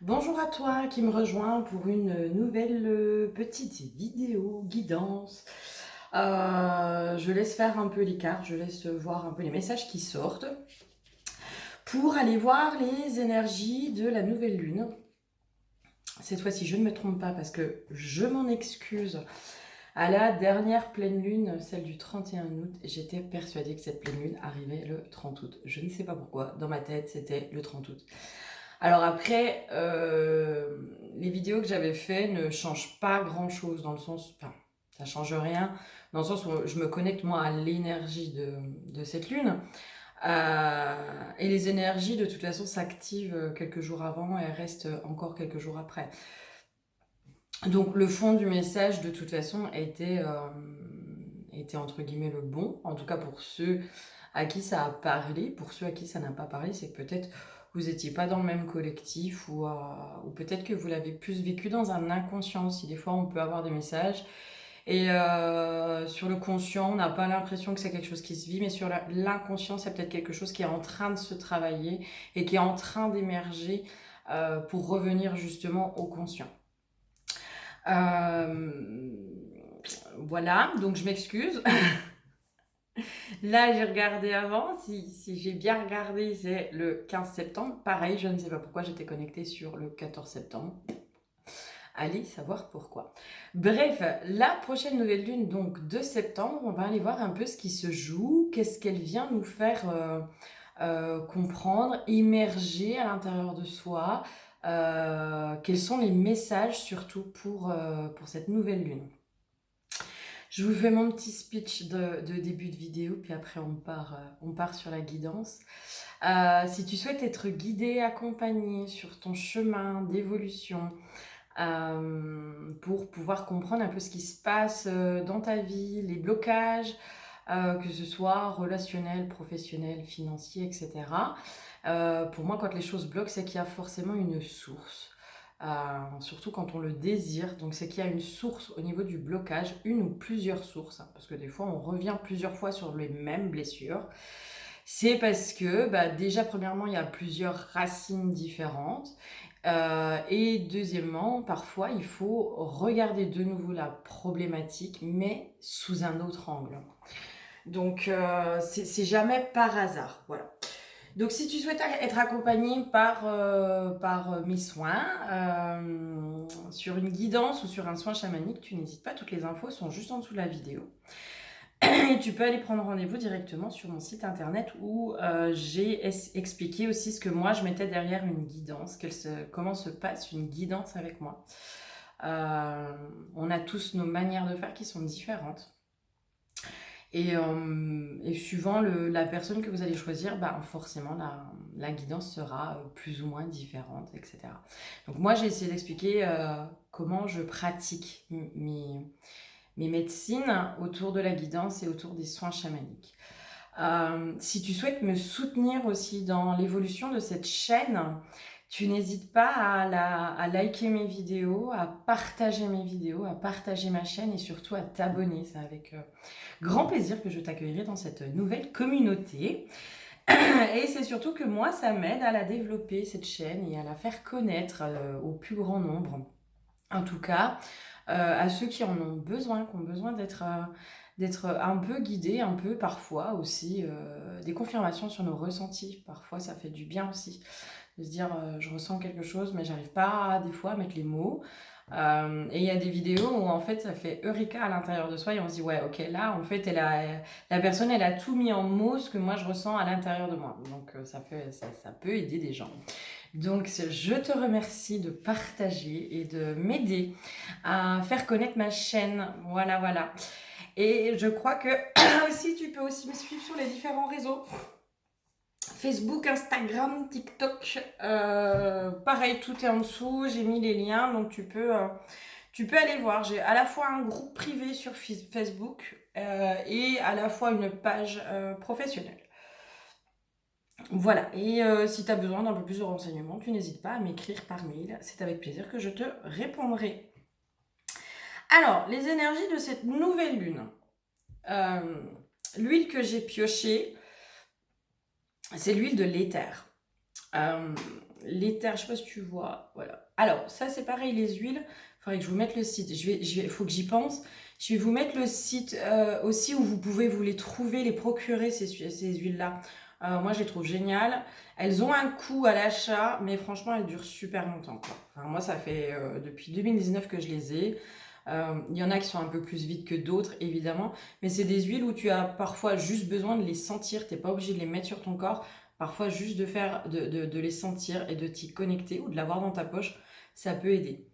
Bonjour à toi qui me rejoins pour une nouvelle petite vidéo guidance. Je laisse faire un peu l'écart, je laisse voir un peu les messages qui sortent pour aller voir les énergies de la nouvelle lune. Cette fois-ci, je ne me trompe pas parce que je m'en excuse. À la dernière pleine lune, celle du 31 août, j'étais persuadée que cette pleine lune arrivait le 30 août. Je ne sais pas pourquoi, dans ma tête, c'était le 30 août. Alors après, les vidéos que j'avais fait ne changent pas grand-chose dans le sens, enfin, ça change rien, dans le sens où je me connecte moi à l'énergie de cette lune. Et les énergies de toute façon s'activent quelques jours avant et elles restent encore quelques jours après. Donc le fond du message de toute façon était entre guillemets le bon, en tout cas pour ceux à qui ça a parlé. Pour ceux à qui ça n'a pas parlé, c'est que peut-être vous n'étiez pas dans le même collectif ou peut-être que vous l'avez plus vécu dans un inconscient aussi. Des fois, on peut avoir des messages et sur le conscient, on n'a pas l'impression que c'est quelque chose qui se vit, mais sur l'inconscient, c'est peut-être quelque chose qui est en train de se travailler et qui est en train d'émerger pour revenir justement au conscient. Euh, voilà, donc je m'excuse. Là, j'ai regardé avant. Si j'ai bien regardé, c'est le 15 septembre. Pareil, je ne sais pas pourquoi j'étais connectée sur le 14 septembre. Allez savoir pourquoi. Bref, la prochaine nouvelle lune, donc de septembre, on va aller voir un peu ce qui se joue, qu'est-ce qu'elle vient nous faire comprendre, immerger à l'intérieur de soi, quels sont les messages surtout pour cette nouvelle lune. Je vous fais mon petit speech de début de vidéo, puis après on part sur la guidance. Si tu souhaites être guidé, accompagné sur ton chemin d'évolution, pour pouvoir comprendre un peu ce qui se passe dans ta vie, les blocages, que ce soit relationnel, professionnel, financier, etc. Pour moi, quand les choses bloquent, c'est qu'il y a forcément une source. Surtout quand on le désire, donc c'est qu'il y a une source au niveau du blocage, une ou plusieurs sources, hein, parce que des fois on revient plusieurs fois sur les mêmes blessures. C'est parce que déjà premièrement il y a plusieurs racines différentes, et deuxièmement parfois il faut regarder de nouveau la problématique mais sous un autre angle. Donc c'est jamais par hasard, voilà. Donc si tu souhaites être accompagné par mes soins, sur une guidance ou sur un soin chamanique, tu n'hésites pas, toutes les infos sont juste en dessous de la vidéo. Et tu peux aller prendre rendez-vous directement sur mon site internet où j'ai expliqué aussi ce que moi je mettais derrière une guidance, comment se passe une guidance avec moi. On a tous nos manières de faire qui sont différentes. Et suivant la personne que vous allez choisir, forcément la guidance sera plus ou moins différente, etc. Donc moi j'ai essayé d'expliquer comment je pratique mes médecines autour de la guidance et autour des soins chamaniques. Si tu souhaites me soutenir aussi dans l'évolution de cette chaîne, tu n'hésites pas à liker mes vidéos, à partager mes vidéos, à partager ma chaîne et surtout à t'abonner. C'est avec grand plaisir que je t'accueillerai dans cette nouvelle communauté. Et c'est surtout que moi, ça m'aide à la développer, cette chaîne, et à la faire connaître au plus grand nombre. En tout cas, à ceux qui en ont besoin, qui ont besoin d'être un peu guidés, un peu parfois aussi, des confirmations sur nos ressentis. Parfois, ça fait du bien aussi de se dire je ressens quelque chose, mais j'arrive pas des fois à mettre les mots. Et il y a des vidéos où en fait ça fait eureka à l'intérieur de soi et on se dit ouais ok là en fait la personne elle a tout mis en mots ce que moi je ressens à l'intérieur de moi. Donc ça peut aider des gens. Donc je te remercie de partager et de m'aider à faire connaître ma chaîne. Voilà, voilà. Et je crois que aussi tu peux aussi me suivre sur les différents réseaux. Facebook, Instagram, TikTok. Pareil, tout est en dessous. J'ai mis les liens, donc tu peux aller voir. J'ai à la fois un groupe privé sur Facebook et à la fois une page professionnelle. Voilà, et si tu as besoin d'un peu plus de renseignements, tu n'hésites pas à m'écrire par mail. C'est avec plaisir que je te répondrai. Alors, les énergies de cette nouvelle lune. L'huile que j'ai piochée, c'est l'huile de l'éther. l'éther, je sais pas si tu vois, voilà. Alors, ça c'est pareil, les huiles, il faudrait que je vous mette le site, faut que j'y pense. Je vais vous mettre le site aussi où vous pouvez vous les trouver, les procurer, ces huiles-là. Moi, je les trouve géniales. Elles ont un coût à l'achat, mais franchement, elles durent super longtemps, quoi. Enfin, moi, ça fait depuis 2019 que je les ai. Il y en a qui sont un peu plus vides que d'autres, évidemment, mais c'est des huiles où tu as parfois juste besoin de les sentir, t'es pas obligé de les mettre sur ton corps, parfois juste de les sentir et de t'y connecter ou de l'avoir dans ta poche, ça peut aider.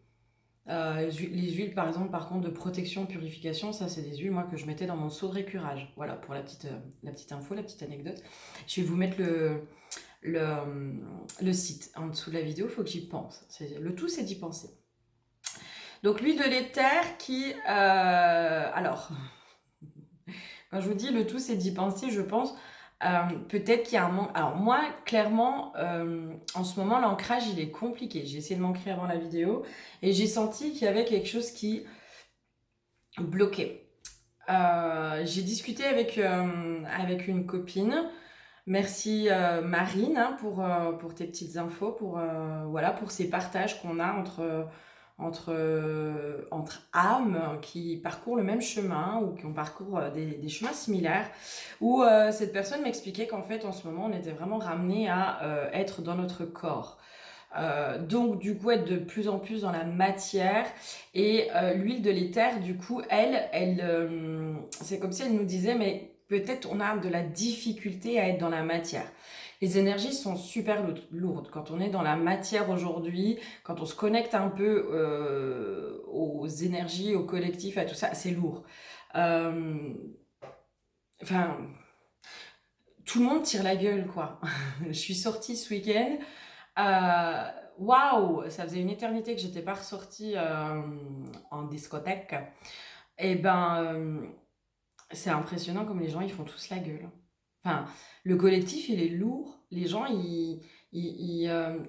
Les huiles, par exemple, par contre, de protection, purification, ça, c'est des huiles, moi, que je mettais dans mon seau de récurage. Voilà, pour la petite info, la petite anecdote. Je vais vous mettre le, euh, le site en dessous de la vidéo, il faut que j'y pense. Le tout, c'est d'y penser. Donc, l'huile de l'éther qui... alors, quand je vous dis le tout, c'est d'y penser, je pense... peut-être qu'il y a un manque. Alors moi, clairement, en ce moment, l'ancrage, il est compliqué. J'ai essayé de m'ancrer avant la vidéo et j'ai senti qu'il y avait quelque chose qui bloquait. J'ai discuté avec une copine. Merci Marine hein, pour tes petites infos, voilà, pour ces partages qu'on a entre âmes qui parcourent le même chemin ou qui ont parcours des chemins similaires, où cette personne m'expliquait qu'en fait en ce moment on était vraiment ramené à être dans notre corps. Donc du coup être de plus en plus dans la matière et l'huile de l'éther du coup c'est comme si elle nous disait mais peut-être on a de la difficulté à être dans la matière. Les énergies sont super lourdes. Quand on est dans la matière aujourd'hui, quand on se connecte un peu aux énergies, au collectif, à tout ça, c'est lourd. Enfin, tout le monde tire la gueule, quoi. Je suis sortie ce week-end. Waouh, ça faisait une éternité que j'étais pas ressortie en discothèque. Et ben, c'est impressionnant comme les gens ils font tous la gueule. Enfin, le collectif il est lourd. Les gens ils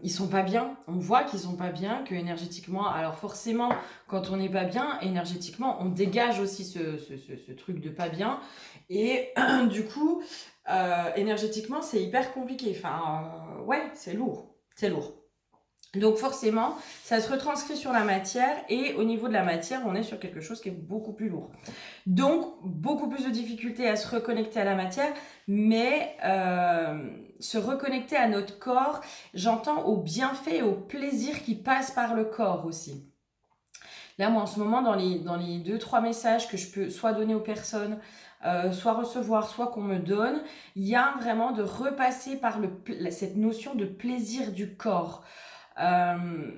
sont pas bien. On voit qu'ils sont pas bien, que énergétiquement. Alors forcément, quand on n'est pas bien, énergétiquement, on dégage aussi ce truc de pas bien. Et du coup, énergétiquement, c'est hyper compliqué. Enfin, ouais, c'est lourd. C'est lourd. Donc forcément, ça se retranscrit sur la matière et au niveau de la matière, on est sur quelque chose qui est beaucoup plus lourd. Donc beaucoup plus de difficultés à se reconnecter à la matière, mais se reconnecter à notre corps, j'entends au bienfait et au plaisir qui passe par le corps aussi. Là, moi en ce moment, dans les 2-3 messages que je peux soit donner aux personnes, soit recevoir, soit qu'on me donne, il y a vraiment de repasser par cette notion de plaisir du corps. Euh,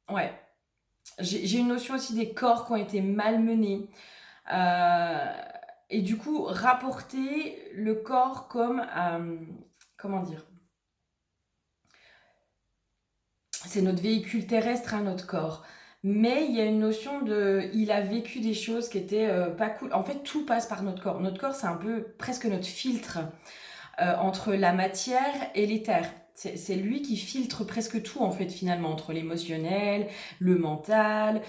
ouais. J'ai une notion aussi des corps qui ont été malmenés. Euh, et du coup, rapporter le corps comme... comment dire? C'est notre véhicule terrestre à notre corps. Mais il y a une notion de... Il a vécu des choses qui étaient pas cool. En fait, tout passe par notre corps. Notre corps, c'est un peu presque notre filtre entre la matière et l'éther. C'est lui qui filtre presque tout en fait finalement entre l'émotionnel, le mental,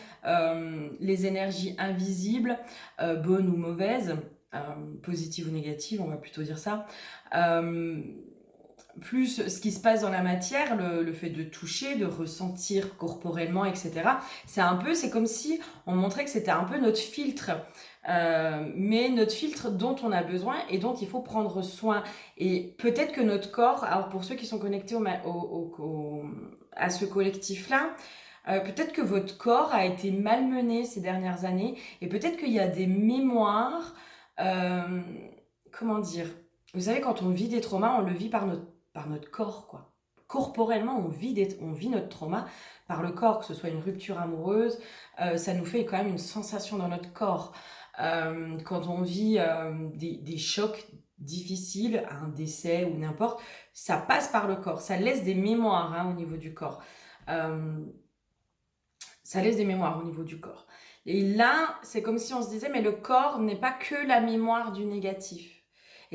les énergies invisibles, bonnes ou mauvaises, euh, positives ou négatives, on va plutôt dire ça. Euh, Plus ce qui se passe dans la matière, le fait de toucher, de ressentir corporellement, etc. C'est comme si on montrait que c'était un peu notre filtre, mais notre filtre dont on a besoin et dont il faut prendre soin. Et peut-être que notre corps, alors pour ceux qui sont connectés à ce collectif-là, peut-être que votre corps a été malmené ces dernières années et peut-être qu'il y a des mémoires, euh, comment dire, vous savez, quand on vit des traumas, on le vit par notre corps, quoi. Corporellement, on vit notre trauma par le corps, que ce soit une rupture amoureuse, ça nous fait quand même une sensation dans notre corps. Quand on vit des chocs difficiles, un décès ou n'importe, ça passe par le corps, ça laisse des mémoires hein, au niveau du corps. Euh, Ça laisse des mémoires au niveau du corps. Et là, c'est comme si on se disait, mais le corps n'est pas que la mémoire du négatif.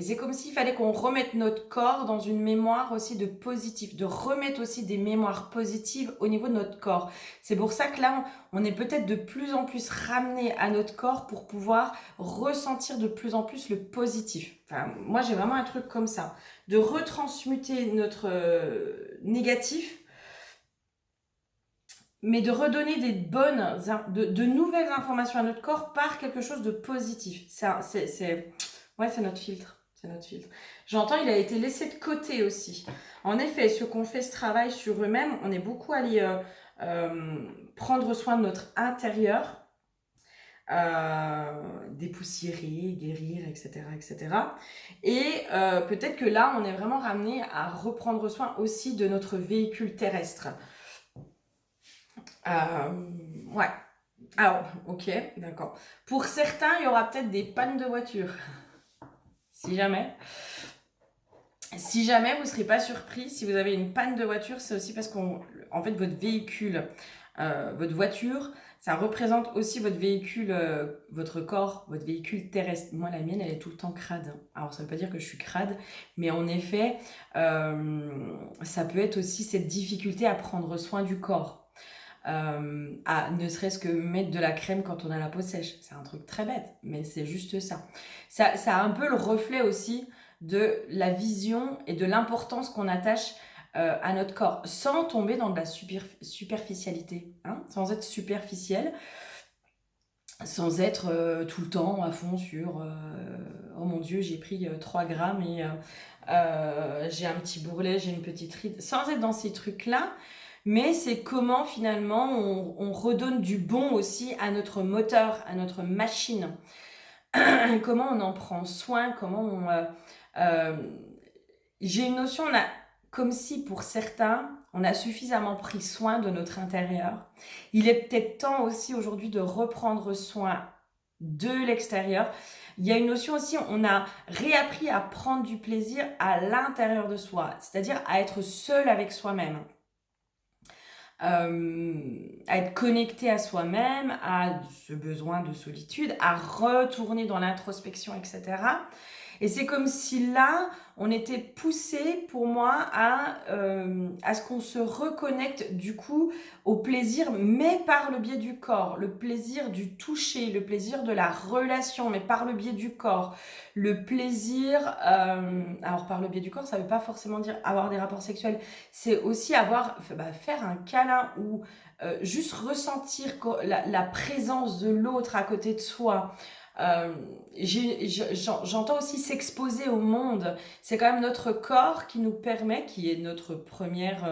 Et c'est comme s'il fallait qu'on remette notre corps dans une mémoire aussi de positif, de remettre aussi des mémoires positives au niveau de notre corps. C'est pour ça que là, on est peut-être de plus en plus ramené à notre corps pour pouvoir ressentir de plus en plus le positif. Enfin, moi, j'ai vraiment un truc comme ça, de retransmuter notre négatif, mais de redonner de nouvelles informations à notre corps par quelque chose de positif. Ouais, c'est notre filtre. C'est notre filtre. J'entends, il a été laissé de côté aussi. En effet, ceux qui ont fait ce travail sur eux-mêmes, on est beaucoup allé prendre soin de notre intérieur, dépoussiérer, guérir, etc., etc. Et peut-être que là, on est vraiment ramené à reprendre soin aussi de notre véhicule terrestre. Ouais. Alors, ok, d'accord. Pour certains, il y aura peut-être des pannes de voiture. Si jamais. Si jamais vous ne serez pas surpris, si vous avez une panne de voiture, c'est aussi parce qu'en fait, votre véhicule, votre voiture, ça représente aussi votre véhicule, votre corps, votre véhicule terrestre. Moi, la mienne, elle est tout le temps crade. Alors, ça ne veut pas dire que je suis crade, mais en effet, ça peut être aussi cette difficulté à prendre soin du corps. À ne serait-ce que mettre de la crème quand on a la peau sèche. C'est un truc très bête, mais c'est juste ça. Ça a un peu le reflet aussi de la vision et de l'importance qu'on attache à notre corps, sans tomber dans de la superficialité, hein, sans être superficiel, sans être tout le temps à fond sur oh mon Dieu, j'ai pris 3 grammes et j'ai un petit bourrelet, j'ai une petite ride, sans être dans ces trucs-là. Mais c'est comment finalement on redonne du bon aussi à notre moteur, à notre machine. Comment on en prend soin, comment j'ai une notion, comme si pour certains, on a suffisamment pris soin de notre intérieur. Il est peut-être temps aussi aujourd'hui de reprendre soin de l'extérieur. Il y a une notion aussi, on a réappris à prendre du plaisir à l'intérieur de soi, c'est-à-dire à être seul avec soi-même. À être connecté à soi-même, à ce besoin de solitude, à retourner dans l'introspection, etc. Et c'est comme si là, on était poussé pour moi à ce qu'on se reconnecte du coup au plaisir, mais par le biais du corps, le plaisir du toucher, le plaisir de la relation, mais par le biais du corps, le plaisir, alors par le biais du corps, ça ne veut pas forcément dire avoir des rapports sexuels, c'est aussi faire un câlin ou juste ressentir la présence de l'autre à côté de soi. J'entends aussi s'exposer au monde. C'est quand même notre corps qui nous permet, qui est notre première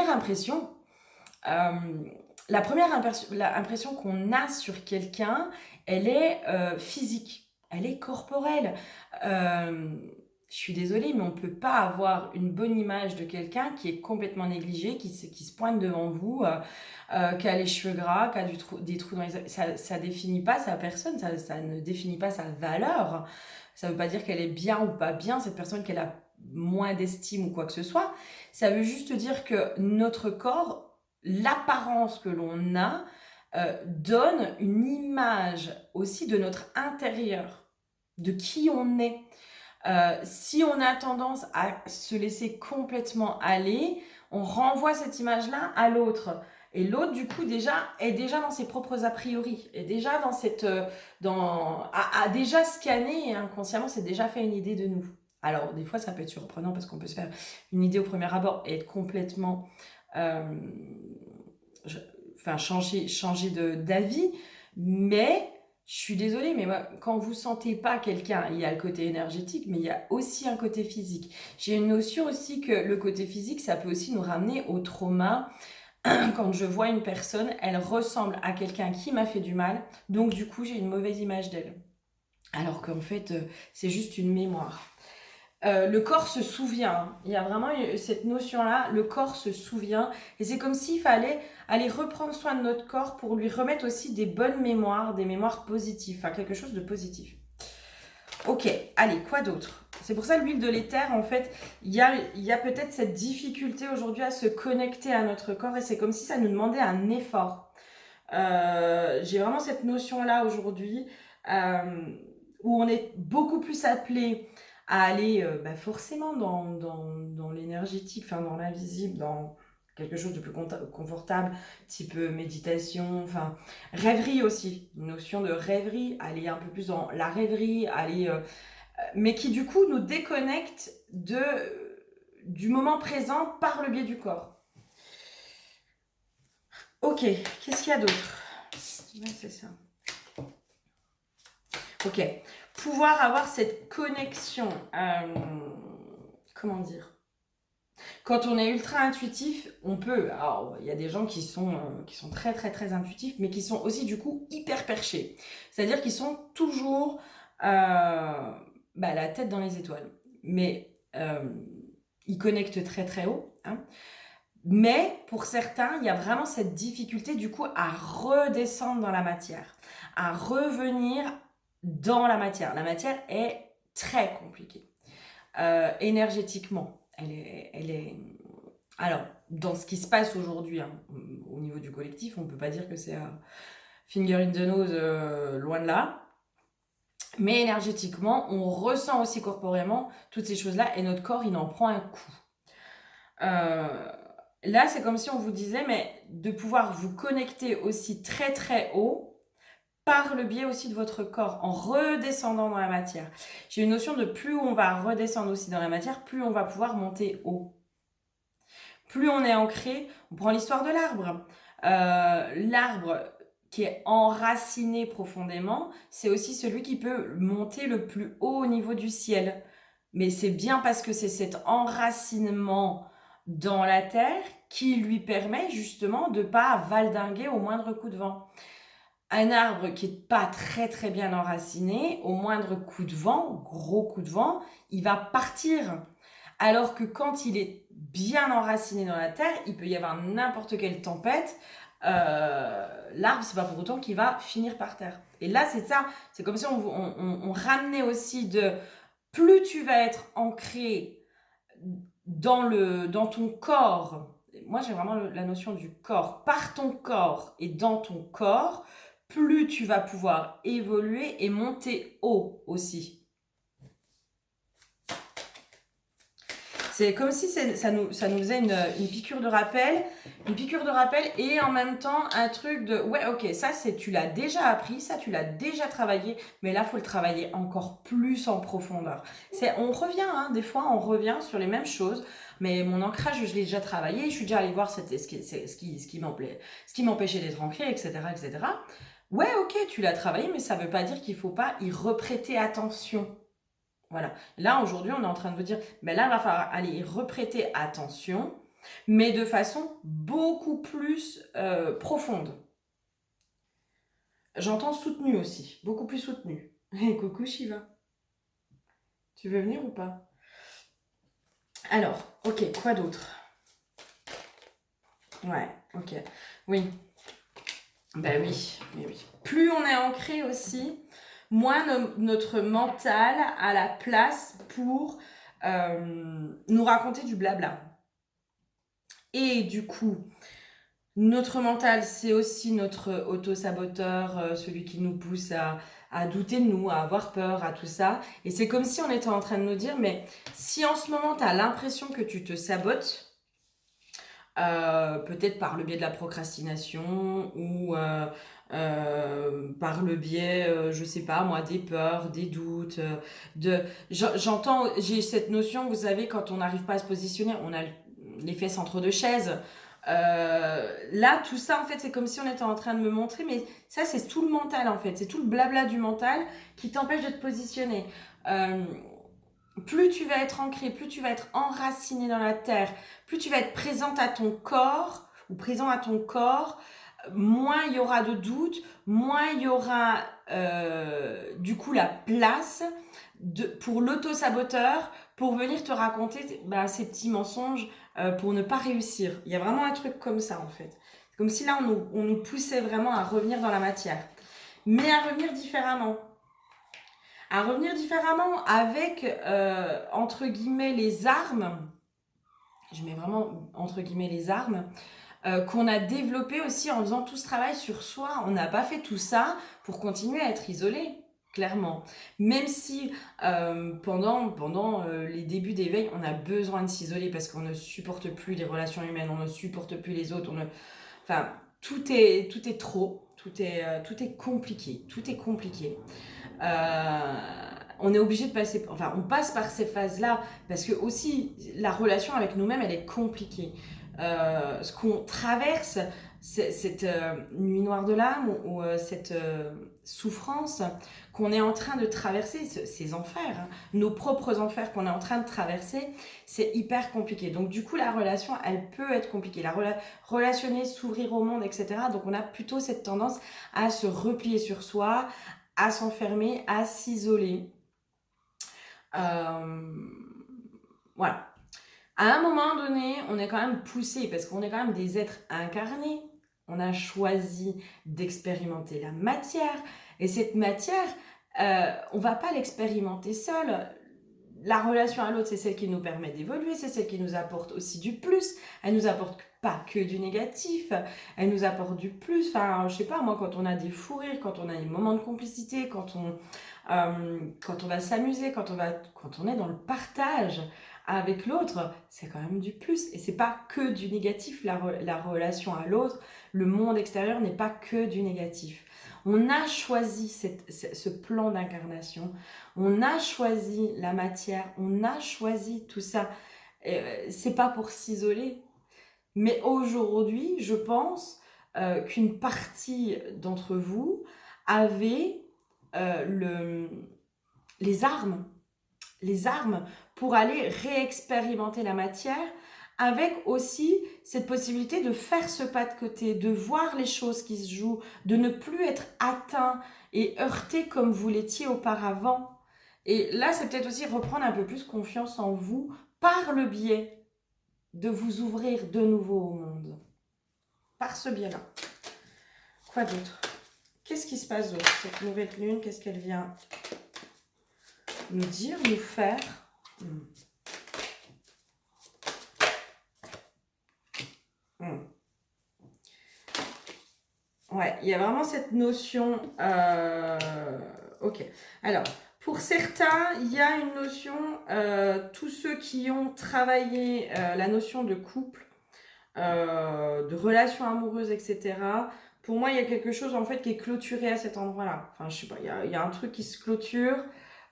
impression. La première impression qu'on a sur quelqu'un, elle est physique, elle est corporelle. Je suis désolée, mais on ne peut pas avoir une bonne image de quelqu'un qui est complètement négligé, qui se pointe devant vous, qui a les cheveux gras, qui a des trous dans les yeux. Ça définit pas sa personne, ça ne définit pas sa valeur. Ça veut pas dire qu'elle est bien ou pas bien, cette personne qu'elle a moins d'estime ou quoi que ce soit. Ça veut juste dire que notre corps, l'apparence que l'on a, donne une image aussi de notre intérieur, de qui on est. Si on a tendance à se laisser complètement aller, on renvoie cette image-là à l'autre. Et l'autre, du coup, est déjà dans ses propres a priori, est déjà dans a déjà scanné et inconsciemment, s'est déjà fait une idée de nous. Alors, des fois, ça peut être surprenant parce qu'on peut se faire une idée au premier abord et être complètement, changer d'avis, mais je suis désolée, mais moi, quand vous sentez pas quelqu'un, il y a le côté énergétique, mais il y a aussi un côté physique. J'ai une notion aussi que le côté physique, ça peut aussi nous ramener au trauma. Quand je vois une personne, elle ressemble à quelqu'un qui m'a fait du mal, donc du coup, j'ai une mauvaise image d'elle. Alors qu'en fait, c'est juste une mémoire. Le corps se souvient, hein. Il y a vraiment cette notion-là, le corps se souvient, et c'est comme s'il fallait aller reprendre soin de notre corps pour lui remettre aussi des bonnes mémoires, des mémoires positives, enfin quelque chose de positif. Ok, allez, quoi d'autre? C'est pour ça l'huile de l'éther, en fait, il y a peut-être cette difficulté aujourd'hui à se connecter à notre corps, et c'est comme si ça nous demandait un effort. J'ai vraiment cette notion-là aujourd'hui. où on est beaucoup plus appelé à aller forcément dans l'énergétique, enfin dans l'invisible, dans quelque chose de plus confortable, type méditation, enfin rêverie aussi, une notion de rêverie, aller un peu plus dans la rêverie, aller, mais qui du coup nous déconnecte du moment présent par le biais du corps. Ok, qu'est-ce qu'il y a d'autre? Ouais, c'est ça. Ok, pouvoir avoir cette connexion, comment dire? Quand on est ultra intuitif, on peut. Alors, il y a des gens qui sont très très très intuitifs, mais qui sont aussi du coup hyper perchés. C'est-à-dire qu'ils sont toujours la tête dans les étoiles. Mais ils connectent très très haut. Hein. Mais pour certains, il y a vraiment cette difficulté du coup à redescendre dans la matière, à revenir dans la matière. La matière est très compliquée. Énergétiquement, elle est... Alors, dans ce qui se passe aujourd'hui, hein, au niveau du collectif, on ne peut pas dire que c'est finger in the nose, loin de là. Mais énergétiquement, on ressent aussi corporellement toutes ces choses-là et notre corps, il en prend un coup. Là, c'est comme si on vous disait, mais de pouvoir vous connecter aussi très très haut par le biais aussi de votre corps, en redescendant dans la matière. J'ai une notion de plus on va redescendre aussi dans la matière, plus on va pouvoir monter haut. Plus on est ancré, on prend l'histoire de l'arbre. L'arbre qui est enraciné profondément, c'est aussi celui qui peut monter le plus haut au niveau du ciel. Mais c'est bien parce que c'est cet enracinement dans la terre qui lui permet justement de ne pas valdinguer au moindre coup de vent. Un arbre qui n'est pas très très bien enraciné, au moindre coup de vent, gros coup de vent, il va partir. Alors que quand il est bien enraciné dans la terre, il peut y avoir n'importe quelle tempête. L'arbre, c'est pas pour autant qu'il va finir par terre. Et là, c'est ça. C'est comme si on ramenait aussi de plus tu vas être ancré dans ton corps. Moi, j'ai vraiment la notion du corps. Par ton corps et dans ton corps, plus tu vas pouvoir évoluer et monter haut aussi. C'est comme si ça nous faisait une piqûre de rappel, et en même temps un truc de ouais ok ça c'est tu l'as déjà appris, ça tu l'as déjà travaillé, mais là faut le travailler encore plus en profondeur. On revient des fois on revient sur les mêmes choses, mais mon ancrage je l'ai déjà travaillé, je suis déjà allée voir ce qui m'empêchait d'être ancré, etc. Ouais ok tu l'as travaillé, mais ça veut pas dire qu'il faut pas y reprêter attention. Voilà. Là, aujourd'hui, on est en train de vous dire, ben là, il va falloir aller y reprêter attention, mais de façon beaucoup plus profonde. J'entends soutenue aussi, beaucoup plus soutenue. Hey, coucou Shiva. Tu veux venir ou pas? Alors, ok, quoi d'autre? Ouais, ok. Oui. Ben oui, mais oui. Plus on est ancré aussi, moins notre mental a la place pour nous raconter du blabla. Et du coup, notre mental, c'est aussi notre auto-saboteur, celui qui nous pousse à douter de nous, à avoir peur, à tout ça. Et c'est comme si on était en train de nous dire, mais si en ce moment, tu as l'impression que tu te sabotes, peut-être par le biais de la procrastination ou par le biais, je sais pas moi, des peurs, des doutes, j'entends, j'ai cette notion, vous savez, quand on n'arrive pas à se positionner, on a les fesses entre deux chaises. Là, tout ça, en fait, c'est comme si on était en train de me montrer, mais ça, c'est tout le mental, en fait. C'est tout le blabla du mental qui t'empêche de te positionner. Plus tu vas être ancré, plus tu vas être enraciné dans la terre, plus tu vas être présente à ton corps, ou présent à ton corps, moins il y aura de doutes, moins il y aura du coup la place pour l'auto-saboteur, pour venir te raconter ces petits mensonges pour ne pas réussir. Il y a vraiment un truc comme ça en fait. C'est comme si là on nous poussait vraiment à revenir dans la matière. Mais à revenir différemment. À revenir différemment avec, entre guillemets, les armes. Je mets vraiment entre guillemets les armes. Qu'on a développé aussi en faisant tout ce travail sur soi. On n'a pas fait tout ça pour continuer à être isolé. clairement. Même si pendant les débuts d'éveil, on a besoin de s'isoler parce qu'on ne supporte plus les relations humaines, on ne supporte plus les autres, enfin, tout est trop, tout est compliqué, tout est compliqué. Euh, on est obligé de passer, enfin, on passe par ces phases-là parce que aussi la relation avec nous-mêmes, elle est compliquée. Ce qu'on traverse, cette nuit noire de l'âme ou cette souffrance qu'on est en train de traverser, ces enfers, hein, nos propres enfers qu'on est en train de traverser, c'est hyper compliqué. Donc du coup, la relation, elle peut être compliquée. Relationner, s'ouvrir au monde, etc. Donc on a plutôt cette tendance à se replier sur soi, à s'enfermer, à s'isoler. Euh, voilà. À un moment donné, on est quand même poussé, parce qu'on est quand même des êtres incarnés. On a choisi d'expérimenter la matière. Et cette matière, on ne va pas l'expérimenter seul. La relation à l'autre, c'est celle qui nous permet d'évoluer, c'est celle qui nous apporte aussi du plus. Elle nous apporte pas que du négatif, elle nous apporte du plus. Enfin, je sais pas, moi, quand on a des fous rires, quand on a des moments de complicité, quand on va s'amuser, quand on est dans le partage avec l'autre, c'est quand même du plus. Et c'est pas que du négatif, la relation à l'autre, le monde extérieur n'est pas que du négatif. On a choisi ce plan d'incarnation, on a choisi la matière, on a choisi tout ça. C'est pas pour s'isoler. Mais aujourd'hui, je pense qu'une partie d'entre vous avait euh, les armes les armes pour aller réexpérimenter la matière, avec aussi cette possibilité de faire ce pas de côté, de voir les choses qui se jouent, de ne plus être atteint et heurté comme vous l'étiez auparavant. Et là, c'est peut-être aussi reprendre un peu plus confiance en vous par le biais de vous ouvrir de nouveau au monde. Par ce biais-là. Quoi d'autre? Qu'est-ce qui se passe d'autre? Cette nouvelle lune, qu'est-ce qu'elle vient nous dire, nous faire? Ouais, il y a vraiment cette notion. Ok. Alors, pour certains, il y a une notion. Tous ceux qui ont travaillé la notion de couple, de relations amoureuses, etc. Pour moi, il y a quelque chose en fait qui est clôturé à cet endroit-là. Enfin, je sais pas, il y a un truc qui se clôture.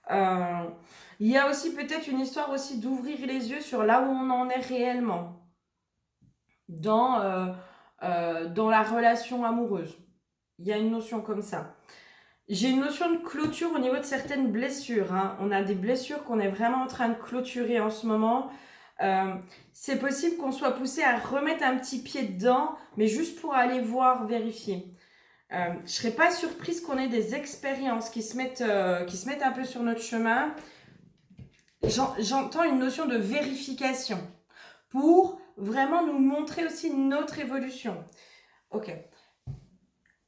Il y a aussi peut-être une histoire aussi d'ouvrir les yeux sur là où on en est réellement dans la relation amoureuse. Il y a une notion comme ça. J'ai une notion de clôture au niveau de certaines blessures. Hein. On a des blessures qu'on est vraiment en train de clôturer en ce moment. C'est possible qu'on soit poussé à remettre un petit pied dedans, mais juste pour aller voir, vérifier. Je ne serais pas surprise qu'on ait des expériences qui se mettent un peu sur notre chemin. J'entends une notion de vérification pour vraiment nous montrer aussi notre évolution. Ok.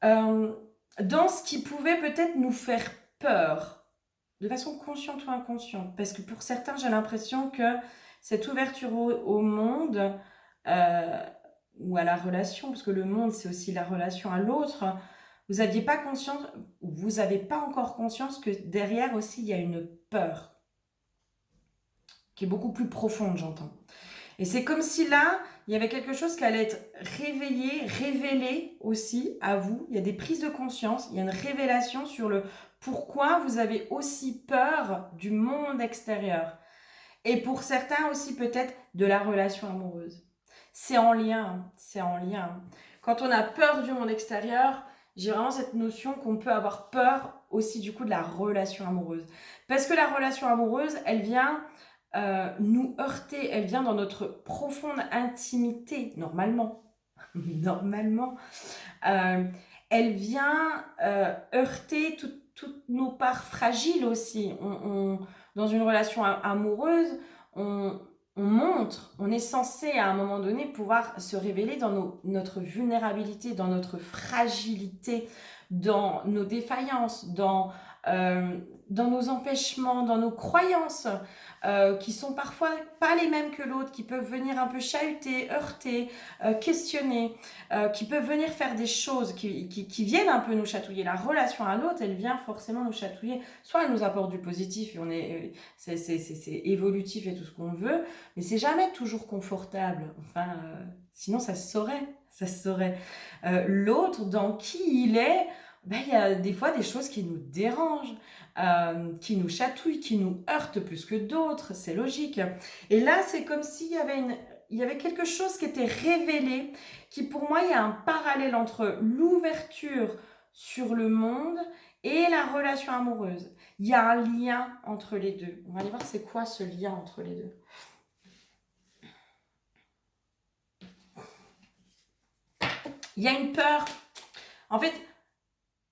Dans ce qui pouvait peut-être nous faire peur, de façon consciente ou inconsciente, parce que pour certains, j'ai l'impression que cette ouverture au monde ou à la relation, parce que le monde, c'est aussi la relation à l'autre, vous n'aviez pas conscience, ou vous n'avez pas encore conscience que derrière aussi, il y a une peur qui est beaucoup plus profonde, j'entends. Et c'est comme si là, il y avait quelque chose qui allait être réveillé, révélé aussi à vous. Il y a des prises de conscience, il y a une révélation sur le pourquoi vous avez aussi peur du monde extérieur. Et pour certains aussi peut-être de la relation amoureuse. C'est en lien, c'est en lien. Quand on a peur du monde extérieur, j'ai vraiment cette notion qu'on peut avoir peur aussi du coup de la relation amoureuse. Parce que la relation amoureuse, elle vient nous heurter, elle vient dans notre profonde intimité, normalement. Normalement. Elle vient heurter toutes nos parts fragiles aussi. Dans une relation amoureuse, on montre, on est censé à un moment donné pouvoir se révéler dans notre vulnérabilité, dans notre fragilité, dans nos défaillances, dans dans nos empêchements, dans nos croyances, qui sont parfois pas les mêmes que l'autre, qui peuvent venir un peu chahuter, heurter, questionner, qui peuvent venir faire des choses qui viennent un peu nous chatouiller. La relation à l'autre, elle vient forcément nous chatouiller. Soit elle nous apporte du positif, et c'est évolutif et tout ce qu'on veut, mais c'est jamais toujours confortable. Enfin, sinon ça se saurait, ça se saurait. L'autre, dans qui il est, ben, il y a des fois des choses qui nous dérangent, qui nous chatouillent, qui nous heurtent plus que d'autres, c'est logique. Et là, c'est comme s'il y avait il y avait quelque chose qui était révélé, qui pour moi, il y a un parallèle entre l'ouverture sur le monde et la relation amoureuse. Il y a un lien entre les deux. On va aller voir c'est quoi ce lien entre les deux. Il y a une peur. En fait,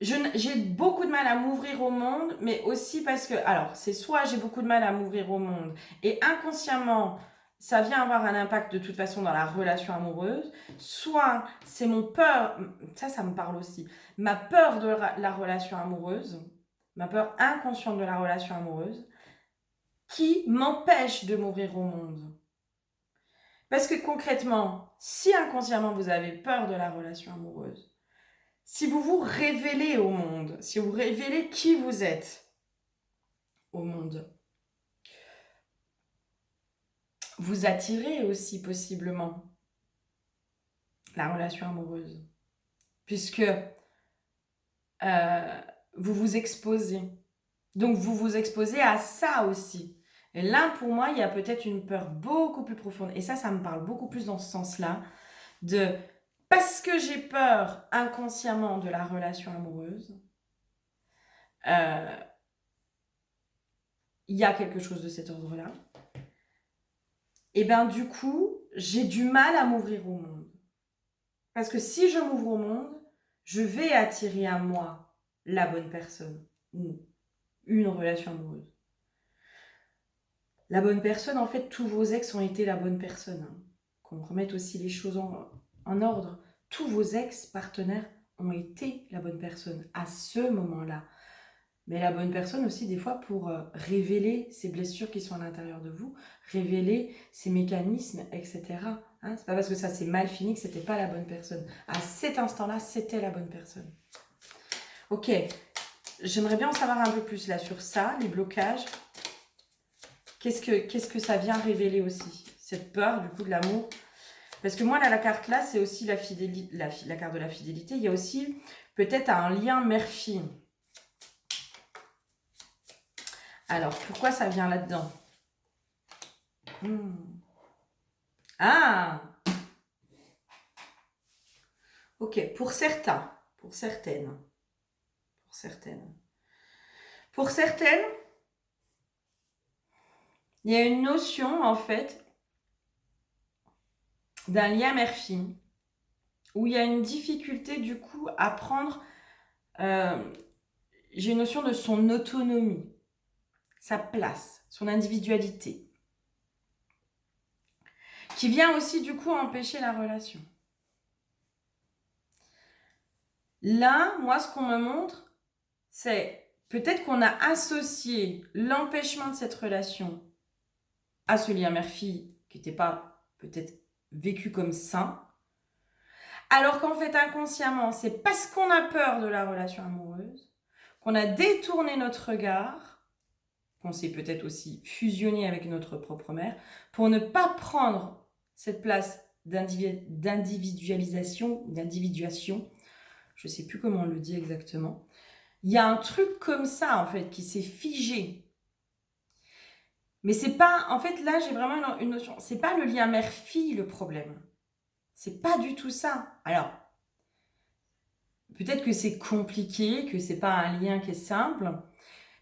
j'ai beaucoup de mal à m'ouvrir au monde, mais aussi parce que, alors, c'est soit j'ai beaucoup de mal à m'ouvrir au monde, et inconsciemment, ça vient avoir un impact de toute façon dans la relation amoureuse, soit c'est mon peur, ça me parle aussi, ma peur de la relation amoureuse, ma peur inconsciente de la relation amoureuse, qui m'empêche de m'ouvrir au monde. Parce que concrètement, si inconsciemment vous avez peur de la relation amoureuse, si vous vous révélez au monde, si vous révélez qui vous êtes au monde, vous attirez aussi possiblement la relation amoureuse, puisque vous vous exposez. Donc vous vous exposez à ça aussi. Et là, pour moi, il y a peut-être une peur beaucoup plus profonde. Et ça me parle beaucoup plus dans ce sens-là, parce que j'ai peur inconsciemment de la relation amoureuse, il y a quelque chose de cet ordre-là. Et bien du coup, j'ai du mal à m'ouvrir au monde. Parce que si je m'ouvre au monde, je vais attirer à moi la bonne personne ou une relation amoureuse. La bonne personne, en fait, tous vos ex ont été la bonne personne. Hein. Qu'on remette aussi les choses en ordre. Tous vos ex-partenaires ont été la bonne personne à ce moment-là. Mais la bonne personne aussi, des fois, pour révéler ces blessures qui sont à l'intérieur de vous, révéler ces mécanismes, etc. Hein, c'est pas parce que ça s'est mal fini que c'était pas la bonne personne. À cet instant-là, c'était la bonne personne. Ok, j'aimerais bien en savoir un peu plus là sur ça, les blocages. Qu'est-ce que ça vient révéler aussi? Cette peur, du coup, de l'amour. Parce que moi, là, la carte là, c'est aussi la carte de la fidélité. Il y a aussi peut-être un lien mère-fille. Alors, pourquoi ça vient là-dedans? Ah! Ok, pour certaines, il y a une notion, en fait, d'un lien mère-fille, où il y a une difficulté, du coup, à prendre... j'ai une notion de son autonomie, sa place, son individualité, qui vient aussi, du coup, empêcher la relation. Là, moi, ce qu'on me montre, c'est peut-être qu'on a associé l'empêchement de cette relation à ce lien mère-fille qui n'était pas peut-être vécu comme sain, alors qu'en fait, inconsciemment, c'est parce qu'on a peur de la relation amoureuse, qu'on a détourné notre regard, qu'on s'est peut-être aussi fusionné avec notre propre mère, pour ne pas prendre cette place d'individualisation, d'individuation, je ne sais plus comment on le dit exactement. Il y a un truc comme ça, en fait, qui s'est figé. Mais c'est pas... En fait, là, j'ai vraiment une notion. C'est pas le lien mère-fille, le problème. C'est pas du tout ça. Alors, peut-être que c'est compliqué, que c'est pas un lien qui est simple,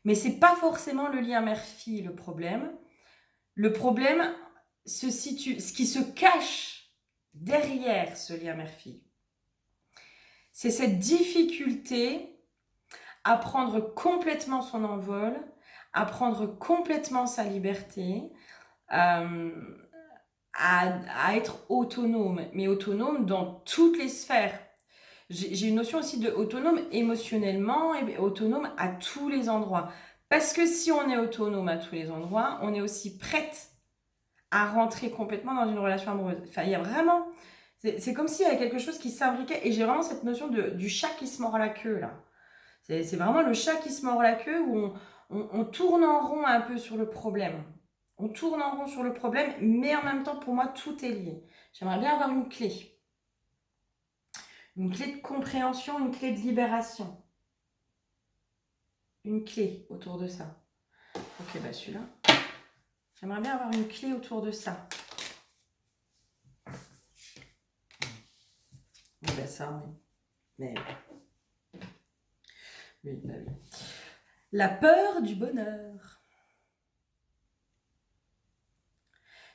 mais c'est pas forcément le lien mère-fille, le problème. Le problème se situe... Ce qui se cache derrière ce lien mère-fille, c'est cette difficulté à prendre complètement son envol, à prendre complètement sa liberté, à être autonome, mais autonome dans toutes les sphères. J'ai une notion aussi de autonome émotionnellement et autonome à tous les endroits. Parce que si on est autonome à tous les endroits, on est aussi prête à rentrer complètement dans une relation amoureuse. Enfin, il y a vraiment... C'est comme s'il y avait quelque chose qui s'imbriquait. Et j'ai vraiment cette notion du chat qui se mord la queue, là. C'est vraiment le chat qui se mord la queue où on tourne en rond un peu sur le problème. On tourne en rond sur le problème, mais en même temps, pour moi, tout est lié. J'aimerais bien avoir une clé. Une clé de compréhension, une clé de libération. Une clé autour de ça. Ok, bah celui-là. J'aimerais bien avoir une clé autour de ça. Bon, bah ça, oui. Mais... oui, bah oui. La peur du bonheur.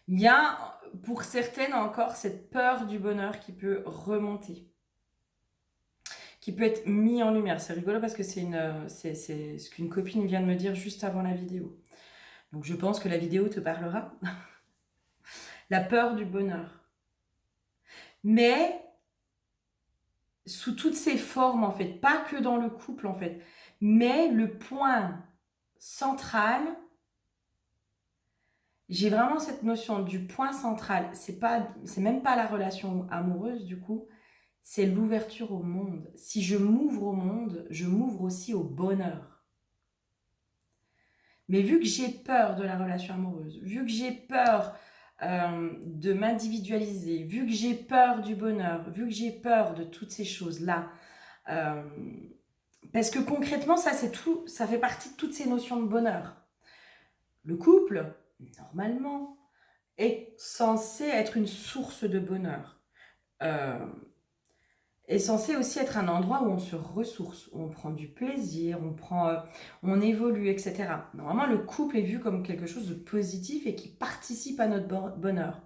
Il y a, pour certaines encore, cette peur du bonheur qui peut remonter, qui peut être mis en lumière. C'est rigolo parce que c'est ce qu'une copine vient de me dire juste avant la vidéo. Donc je pense que la vidéo te parlera. La peur du bonheur. Mais sous toutes ses formes, en fait, pas que dans le couple, en fait. Mais le point central, j'ai vraiment cette notion du point central. C'est même pas la relation amoureuse, du coup. C'est l'ouverture au monde. Si je m'ouvre au monde, je m'ouvre aussi au bonheur. Mais vu que j'ai peur de la relation amoureuse, vu que j'ai peur de m'individualiser, vu que j'ai peur du bonheur, vu que j'ai peur de toutes ces choses-là, parce que concrètement, ça fait partie de toutes ces notions de bonheur. Le couple, normalement, est censé être une source de bonheur. Est censé aussi être un endroit où on se ressource, où on prend du plaisir, on évolue, etc. Normalement, le couple est vu comme quelque chose de positif et qui participe à notre bonheur.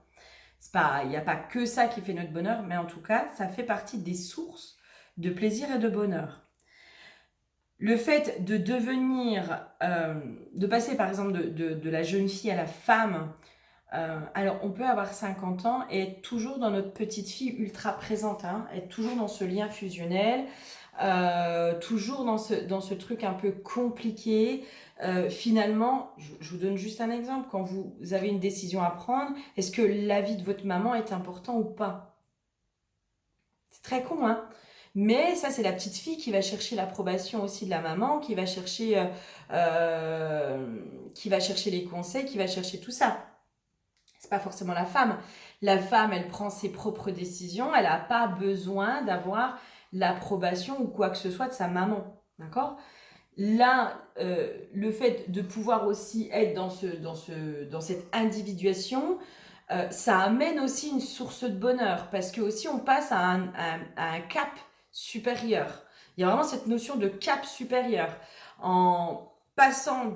Il n'y a pas que ça qui fait notre bonheur, mais en tout cas, ça fait partie des sources de plaisir et de bonheur. Le fait de devenir, de passer par exemple de la jeune fille à la femme, alors, on peut avoir 50 ans et être toujours dans notre petite fille ultra présente, hein, être toujours dans ce lien fusionnel, toujours dans ce truc un peu compliqué. Finalement, je vous donne juste un exemple. Quand vous avez une décision à prendre, est-ce que l'avis de votre maman est important ou pas? C'est très con, hein? Mais ça, c'est la petite fille qui va chercher l'approbation aussi de la maman, qui va chercher les conseils, qui va chercher tout ça. C'est pas forcément la femme. La femme, elle prend ses propres décisions, elle n'a pas besoin d'avoir l'approbation ou quoi que ce soit de sa maman. D'accord? Là, le fait de pouvoir aussi être dans cette individuation, ça amène aussi une source de bonheur parce que aussi on passe à un cap supérieur. Il y a vraiment cette notion de cap supérieur. En passant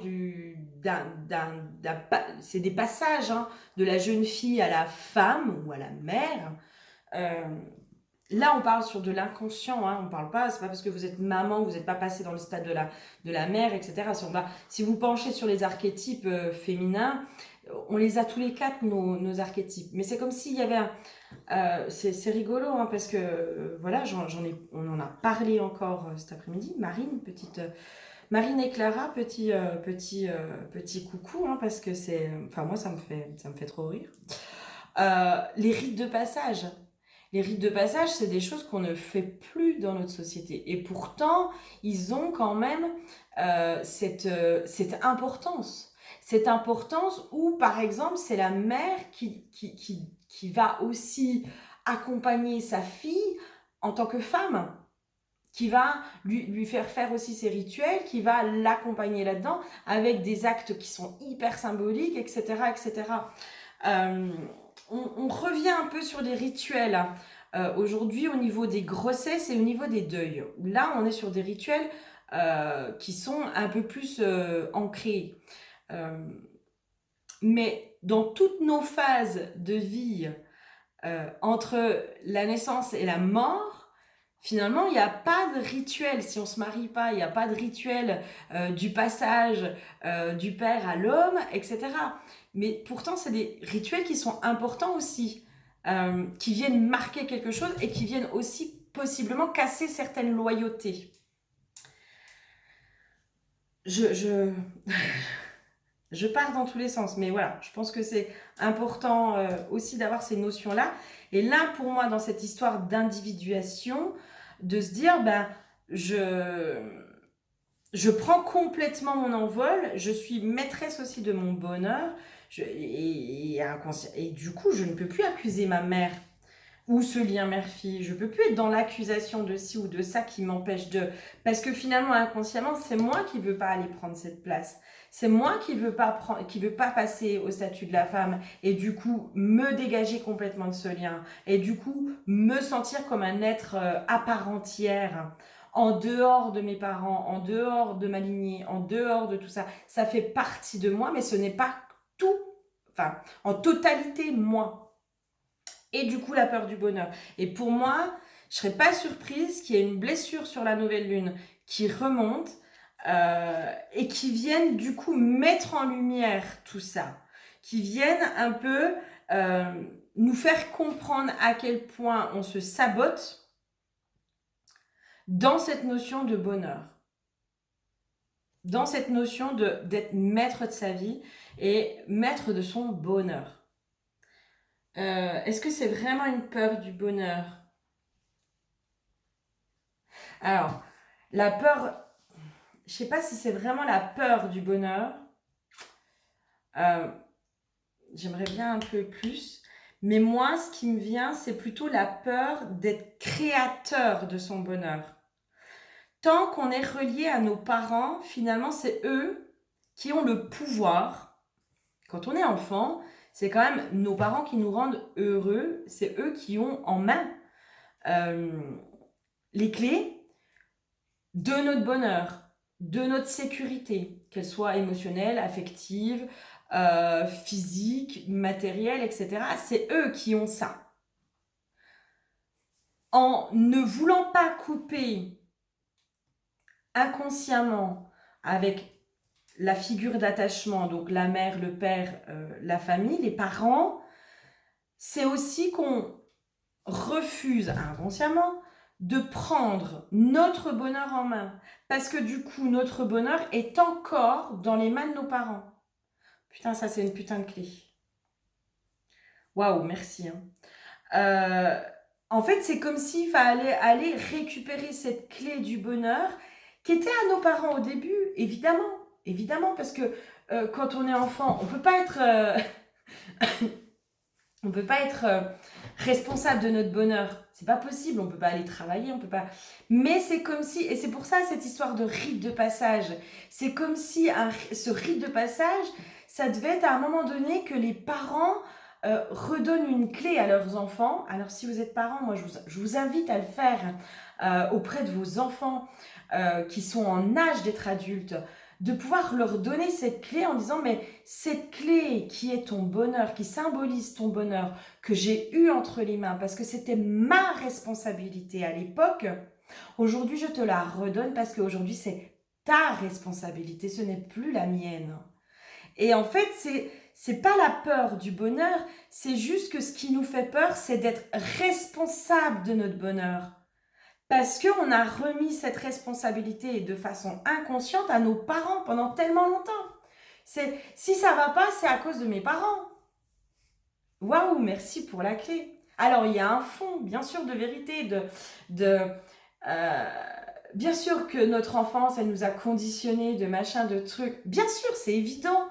c'est des passages, hein, de la jeune fille à la femme ou à la mère. Euh, Là, on parle sur de l'inconscient, hein, on parle pas, c'est pas parce que vous êtes maman, vous n'êtes pas passé dans le stade de la mère, etc. Si vous penchez sur les archétypes féminins, on les a tous les quatre, nos archétypes. Mais c'est comme s'il y avait c'est rigolo, hein, parce que voilà, on en a parlé encore cet après-midi. Marine et Clara, petit coucou, hein, parce que enfin moi ça me fait trop rire. Les rites de passage. Les rites de passage, c'est des choses qu'on ne fait plus dans notre société. Et pourtant, ils ont quand même cette importance. Cette importance où, par exemple, c'est la mère qui va aussi accompagner sa fille en tant que femme, qui va lui faire aussi ses rituels, qui va l'accompagner là-dedans avec des actes qui sont hyper symboliques, etc. etc. On revient un peu sur les rituels aujourd'hui au niveau des grossesses et au niveau des deuils. Là, on est sur des rituels qui sont un peu plus ancrés. Mais dans toutes nos phases de vie, entre la naissance et la mort, finalement, il n'y a pas de rituel. Si on ne se marie pas, il n'y a pas de rituel du passage du père à l'homme, etc. Mais pourtant, c'est des rituels qui sont importants aussi, qui viennent marquer quelque chose et qui viennent aussi possiblement casser certaines loyautés. je, je pars dans tous les sens, mais voilà, je pense que c'est important aussi d'avoir ces notions-là. Et là, pour moi, dans cette histoire d'individuation, de se dire, ben, je, je prends complètement mon envol, je suis maîtresse aussi de mon bonheur, et du coup, je ne peux plus accuser ma mère ou ce lien mère-fille. Je peux plus être dans l'accusation de ci ou de ça qui m'empêche de... Parce que finalement, inconsciemment, c'est moi qui veux pas aller prendre cette place. C'est moi qui veut pas passer au statut de la femme et du coup me dégager complètement de ce lien et du coup me sentir comme un être à part entière, en dehors de mes parents, en dehors de ma lignée, en dehors de tout ça. Ça fait partie de moi, mais ce n'est pas tout, enfin, en totalité moi. Et du coup, la peur du bonheur. Et pour moi, je serais pas surprise qu'il y ait une blessure sur la nouvelle lune qui remonte et qui vienne du coup mettre en lumière tout ça, qui vienne un peu euh, nous faire comprendre à quel point on se sabote dans cette notion de bonheur, dans cette notion d'être maître de sa vie et maître de son bonheur. Est-ce que c'est vraiment une peur du bonheur? Alors, la peur, je sais pas si c'est vraiment la peur du bonheur. Euh, J'aimerais bien un peu plus. Mais moi, ce qui me vient, c'est plutôt la peur d'être créateur de son bonheur. Tant qu'on est relié à nos parents, finalement, c'est eux qui ont le pouvoir. Quand on est enfant, c'est quand même nos parents qui nous rendent heureux. C'est eux qui ont en main euh, les clés de notre bonheur, de notre sécurité, qu'elle soit émotionnelle, affective, physique, matérielle, etc. C'est eux qui ont ça. En ne voulant pas couper inconsciemment avec la figure d'attachement, donc la mère, le père, la famille, les parents, c'est aussi qu'on refuse inconsciemment de prendre notre bonheur en main. Parce que du coup, notre bonheur est encore dans les mains de nos parents. Putain, ça c'est une putain de clé. Waouh, merci. Hein. Euh, En fait, c'est comme s'il fallait aller récupérer cette clé du bonheur qui était à nos parents au début, évidemment. Évidemment, parce que quand on est enfant, on peut pas être... on peut pas être responsable de notre bonheur. C'est pas possible, on peut pas aller travailler, on peut pas. Mais c'est comme si, et c'est pour ça cette histoire de rite de passage, c'est comme si ce rite de passage, ça devait être à un moment donné que les parents redonnent une clé à leurs enfants. Alors si vous êtes parents, moi je vous invite à le faire auprès de vos enfants qui sont en âge d'être adultes, de pouvoir leur donner cette clé en disant mais cette clé qui est ton bonheur, qui symbolise ton bonheur, que j'ai eu entre les mains parce que c'était ma responsabilité à l'époque, aujourd'hui je te la redonne parce qu'aujourd'hui c'est ta responsabilité, ce n'est plus la mienne. Et en fait, c'est pas la peur du bonheur, c'est juste que ce qui nous fait peur, c'est d'être responsable de notre bonheur. Parce qu'on a remis cette responsabilité de façon inconsciente à nos parents pendant tellement longtemps. Si ça va pas, c'est à cause de mes parents. Waouh, merci pour la clé. Alors, il y a un fond, bien sûr, de vérité, de euh, bien sûr que notre enfance, elle nous a conditionnés de machin, de trucs. Bien sûr, c'est évident.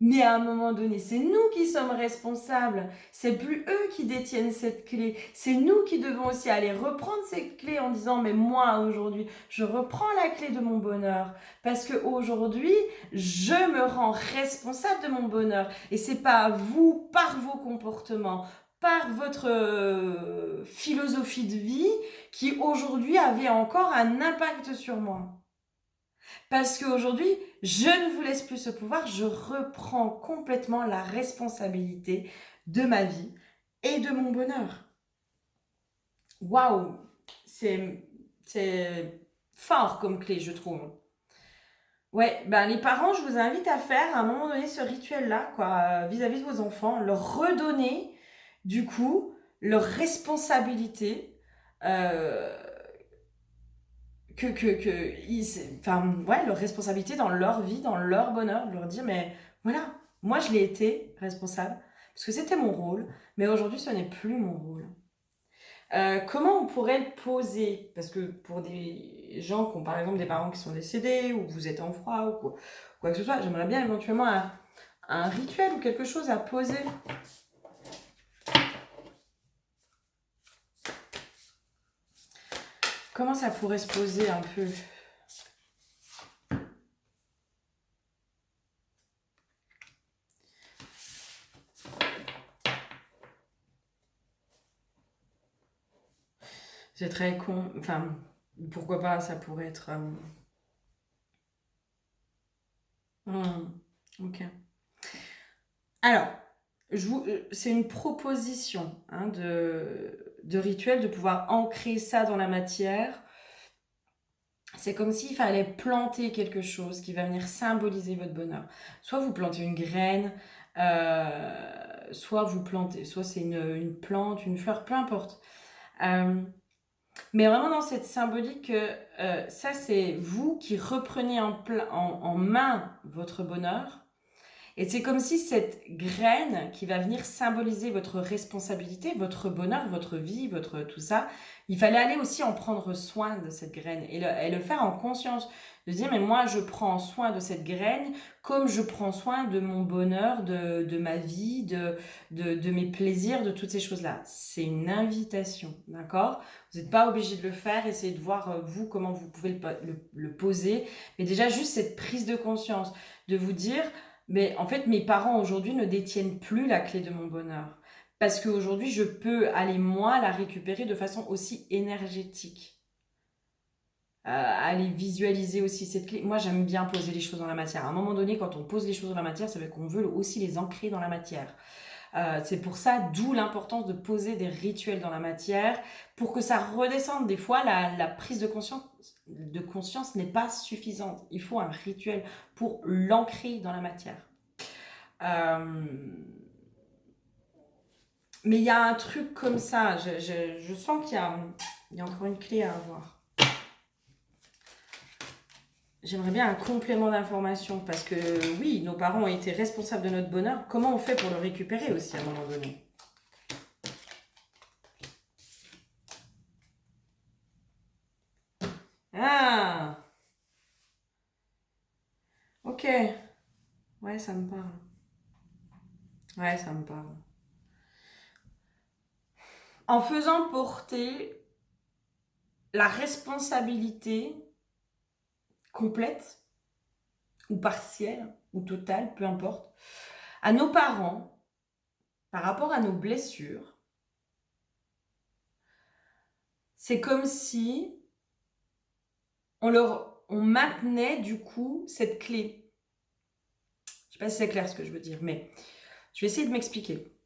Mais à un moment donné, c'est nous qui sommes responsables. C'est plus eux qui détiennent cette clé. C'est nous qui devons aussi aller reprendre cette clé en disant mais moi aujourd'hui, je reprends la clé de mon bonheur parce que aujourd'hui, je me rends responsable de mon bonheur et c'est pas vous par vos comportements, par votre philosophie de vie qui aujourd'hui avait encore un impact sur moi. Parce qu'aujourd'hui, je ne vous laisse plus ce pouvoir, je reprends complètement la responsabilité de ma vie et de mon bonheur. Waouh, c'est fort comme clé, je trouve. Ouais, ben les parents, je vous invite à faire à un moment donné ce rituel-là, quoi, vis-à-vis de vos enfants, leur redonner, du coup, leur responsabilité, euh, enfin, ouais, leur responsabilité dans leur vie, dans leur bonheur, de leur dire, mais voilà, moi je l'ai été responsable, parce que c'était mon rôle, mais aujourd'hui ce n'est plus mon rôle. Comment on pourrait le poser? Parce que pour des gens qui ont par exemple des parents qui sont décédés, ou que vous êtes en froid, ou quoi que ce soit, j'aimerais bien éventuellement un rituel ou quelque chose à poser. Comment ça pourrait se poser un peu? C'est très con. Enfin, pourquoi pas, ça pourrait être. Ok. Alors, c'est une proposition hein, de rituel, de pouvoir ancrer ça dans la matière. C'est comme s'il fallait planter quelque chose qui va venir symboliser votre bonheur. Soit vous plantez une graine, soit vous plantez, soit c'est une plante, une fleur, peu importe. Euh, mais vraiment dans cette symbolique, ça c'est vous qui reprenez en main votre bonheur. Et c'est comme si cette graine qui va venir symboliser votre responsabilité, votre bonheur, votre vie, votre tout ça, il fallait aller aussi en prendre soin de cette graine et le faire en conscience. De dire, mais moi, je prends soin de cette graine comme je prends soin de mon bonheur, de ma vie, de mes plaisirs, de toutes ces choses-là. C'est une invitation, d'accord? Vous n'êtes pas obligé de le faire, essayez de voir, vous, comment vous pouvez le poser. Mais déjà, juste cette prise de conscience, de vous dire, mais en fait, mes parents aujourd'hui ne détiennent plus la clé de mon bonheur. Parce qu'aujourd'hui, je peux aller moi la récupérer de façon aussi énergétique. Aller visualiser aussi cette clé. Moi, j'aime bien poser les choses dans la matière. À un moment donné, quand on pose les choses dans la matière, ça veut dire qu'on veut aussi les ancrer dans la matière. C'est pour ça, d'où l'importance de poser des rituels dans la matière pour que ça redescende. Des fois, la prise de conscience n'est pas suffisante. Il faut un rituel pour l'ancrer dans la matière. Euh, mais il y a un truc comme ça. Je sens qu'il y a encore une clé à avoir. J'aimerais bien un complément d'information parce que oui, nos parents ont été responsables de notre bonheur. Comment on fait pour le récupérer aussi à un moment donné? Ah, ok. Ouais, ça me parle. Ouais, ça me parle. En faisant porter la responsabilité complète ou partielle ou totale, peu importe, à nos parents par rapport à nos blessures, c'est comme si on maintenait du coup cette clé. Je sais pas si c'est clair ce que je veux dire, mais je vais essayer de m'expliquer.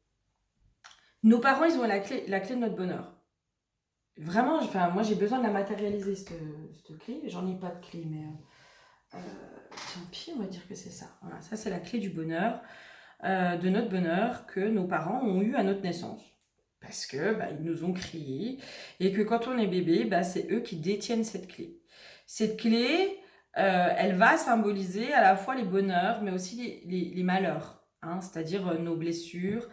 Nos parents, ils ont la clé de notre bonheur. Vraiment, enfin, moi j'ai besoin de la matérialiser, cette clé. J'en ai pas de clé, mais tant pis, on va dire que c'est ça. Voilà, ça c'est la clé du bonheur, de notre bonheur que nos parents ont eu à notre naissance. Parce que ils nous ont crié et que quand on est bébé, c'est eux qui détiennent cette clé. Cette clé, elle va symboliser à la fois les bonheurs, mais aussi les malheurs. Hein, c'est-à-dire nos blessures,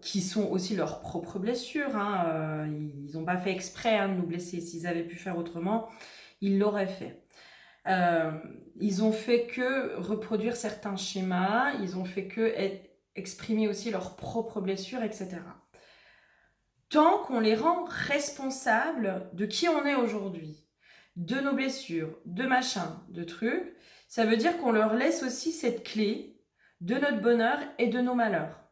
qui sont aussi leurs propres blessures. Hein, ils n'ont pas fait exprès de nous blesser. S'ils avaient pu faire autrement, ils l'auraient fait. Euh, ils ont fait que reproduire certains schémas, ils ont fait que exprimer aussi leurs propres blessures, etc. Tant qu'on les rend responsables de qui on est aujourd'hui, de nos blessures, de machins, de trucs, ça veut dire qu'on leur laisse aussi cette clé de notre bonheur et de nos malheurs.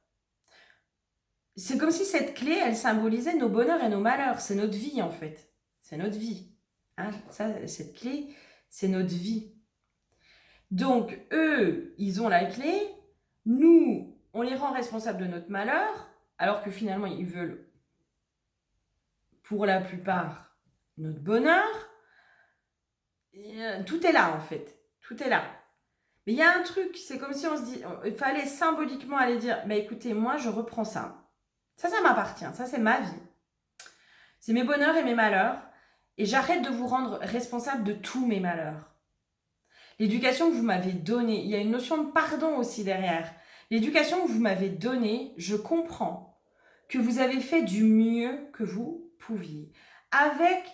C'est comme si cette clé, elle symbolisait nos bonheurs et nos malheurs. C'est notre vie, en fait. C'est notre vie. Hein, cette clé, c'est notre vie. Donc, eux, ils ont la clé. Nous, on les rend responsables de notre malheur, alors que finalement, ils veulent, pour la plupart, notre bonheur. Tout est là, en fait. Tout est là. Mais il y a un truc, c'est comme si on se dit, il fallait symboliquement aller dire, écoutez, moi, je reprends ça. Ça m'appartient. Ça, c'est ma vie. C'est mes bonheurs et mes malheurs. et j'arrête de vous rendre responsable de tous mes malheurs. L'éducation que vous m'avez donnée, il y a une notion de pardon aussi derrière. L'éducation que vous m'avez donnée, je comprends que vous avez fait du mieux que vous pouviez. Avec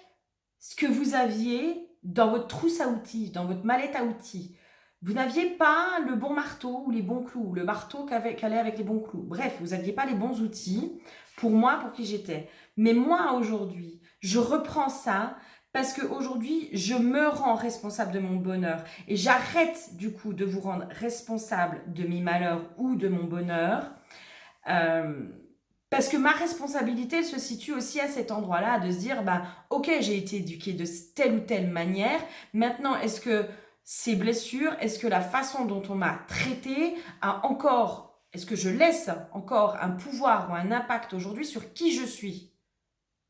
ce que vous aviez dans votre trousse à outils, dans votre mallette à outils. Vous n'aviez pas le bon marteau ou les bons clous, le marteau qui allait avec les bons clous. Bref, vous n'aviez pas les bons outils pour moi, pour qui j'étais. Mais moi, aujourd'hui, je reprends ça parce qu'aujourd'hui, je me rends responsable de mon bonheur. Et j'arrête du coup de vous rendre responsable de mes malheurs ou de mon bonheur. Parce que ma responsabilité, elle se situe aussi à cet endroit-là, de se dire, bah, ok, j'ai été éduquée de telle ou telle manière. Maintenant, est-ce que ces blessures, est-ce que la façon dont on m'a traité a encore, est-ce que je laisse encore un pouvoir ou un impact aujourd'hui sur qui je suis?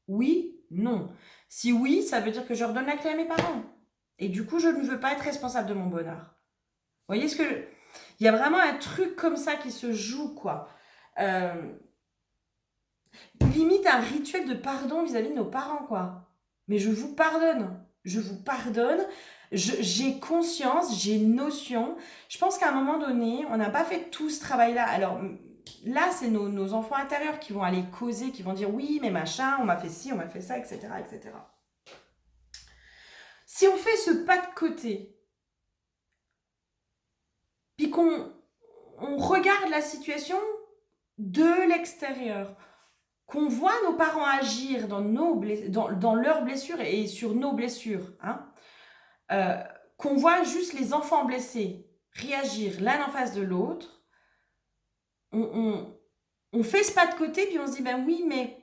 Oui, non. Si oui, ça veut dire que je redonne la clé à mes parents. Et du coup, je ne veux pas être responsable de mon bonheur. Vous voyez ce que... Il y a vraiment un truc comme ça qui se joue, quoi. Limite un rituel de pardon vis-à-vis de nos parents, quoi. Mais je vous pardonne. Je vous pardonne. J'ai conscience, j'ai notion. Je pense qu'à un moment donné, on n'a pas fait tout ce travail-là. Alors là, c'est nos enfants intérieurs qui vont aller causer, qui vont dire oui, mais machin, on m'a fait ci, on m'a fait ça, etc., etc. Si on fait ce pas de côté, puis qu'on regarde la situation de l'extérieur, qu'on voit nos parents agir dans leurs blessures et sur nos blessures, hein, qu'on voit juste les enfants blessés réagir l'un en face de l'autre, on fait ce pas de côté, puis on se dit, ben oui, mais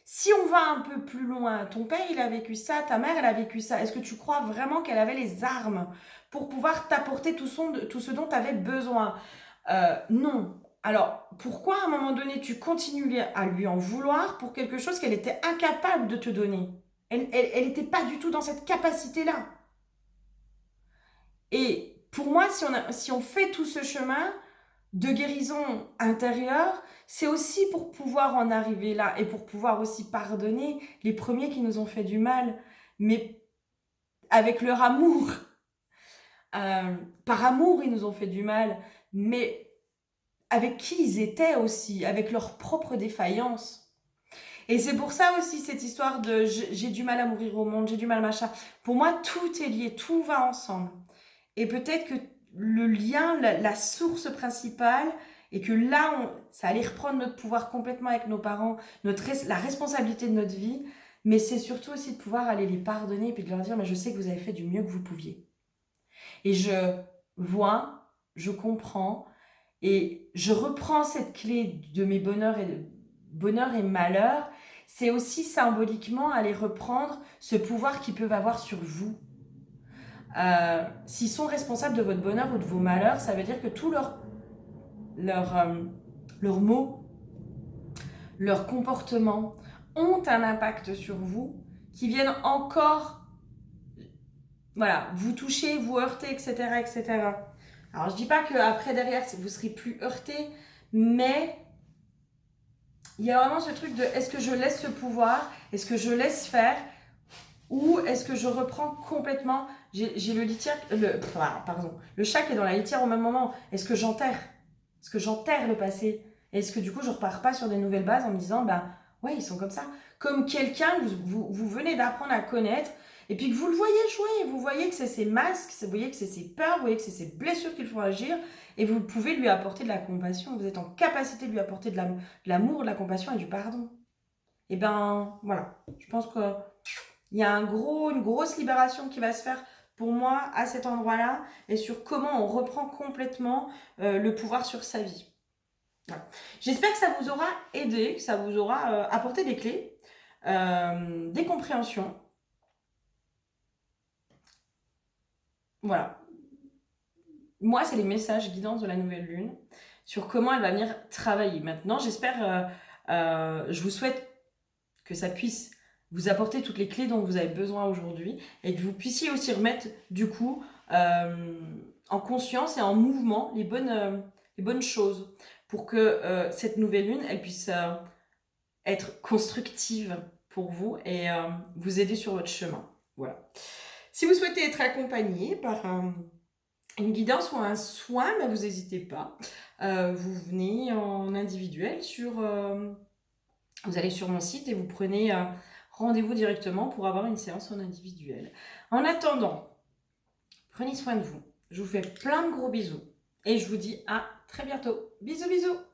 si on va un peu plus loin, ton père, il a vécu ça, ta mère, elle a vécu ça, est-ce que tu crois vraiment qu'elle avait les armes pour pouvoir t'apporter tout ce dont tu avais besoin? Non. Alors, pourquoi à un moment donné, tu continues à lui en vouloir pour quelque chose qu'elle était incapable de te donner? Elle n'était pas du tout dans cette capacité-là. Et pour moi, si on fait tout ce chemin de guérison intérieure, c'est aussi pour pouvoir en arriver là et pour pouvoir aussi pardonner les premiers qui nous ont fait du mal, mais avec leur amour. Par amour, ils nous ont fait du mal, mais avec qui ils étaient aussi, avec leurs propres défaillances. Et c'est pour ça aussi cette histoire de j'ai du mal à mourir au monde, j'ai du mal machin. Pour moi, tout est lié, tout va ensemble. Et peut-être que le lien, la source principale, et que là, ça allait reprendre notre pouvoir complètement avec nos parents, la responsabilité de notre vie, mais c'est surtout aussi de pouvoir aller les pardonner et puis de leur dire, mais je sais que vous avez fait du mieux que vous pouviez. Et je vois, je comprends, et je reprends cette clé de mes bonheurs et malheurs, c'est aussi symboliquement aller reprendre ce pouvoir qu'ils peuvent avoir sur vous. S'ils sont responsables de votre bonheur ou de vos malheurs, ça veut dire que tous leurs mots, leurs comportements ont un impact sur vous, qui viennent encore, voilà, vous toucher, vous heurter, etc., etc. Alors je dis pas qu'après derrière vous serez plus heurté, mais il y a vraiment ce truc de est-ce que je laisse ce pouvoir, est-ce que je laisse faire, ou est-ce que je reprends complètement, j'ai le litière, le chat qui est dans la litière au même moment, est-ce que j'enterre? Est-ce que j'enterre le passé? Est-ce que du coup je repars pas sur des nouvelles bases en me disant, bah ouais, ils sont comme ça. Comme quelqu'un que vous venez d'apprendre à connaître, et puis que vous le voyez jouer, vous voyez que c'est ses masques, vous voyez que c'est ses peurs, vous voyez que c'est ses blessures qu'il faut agir, et vous pouvez lui apporter de la compassion, vous êtes en capacité de lui apporter de l'amour, de la compassion et du pardon. Et ben voilà, je pense que il y a une grosse libération qui va se faire pour moi à cet endroit-là et sur comment on reprend complètement le pouvoir sur sa vie. Voilà. J'espère que ça vous aura aidé, que ça vous aura apporté des clés, des compréhensions. Voilà. Moi, c'est les messages guidance de la nouvelle lune sur comment elle va venir travailler. Maintenant, j'espère, je vous souhaite que ça puisse vous apporter toutes les clés dont vous avez besoin aujourd'hui et que vous puissiez aussi remettre du coup en conscience et en mouvement les bonnes choses pour que cette nouvelle lune elle puisse être constructive pour vous et vous aider sur votre chemin. Voilà. Si vous souhaitez être accompagné par une guidance ou un soin, ben, vous n'hésitez pas. Vous venez en individuel Vous allez sur mon site et vous prenez rendez-vous directement pour avoir une séance en individuel. En attendant, prenez soin de vous. Je vous fais plein de gros bisous et je vous dis à très bientôt. Bisous, bisous!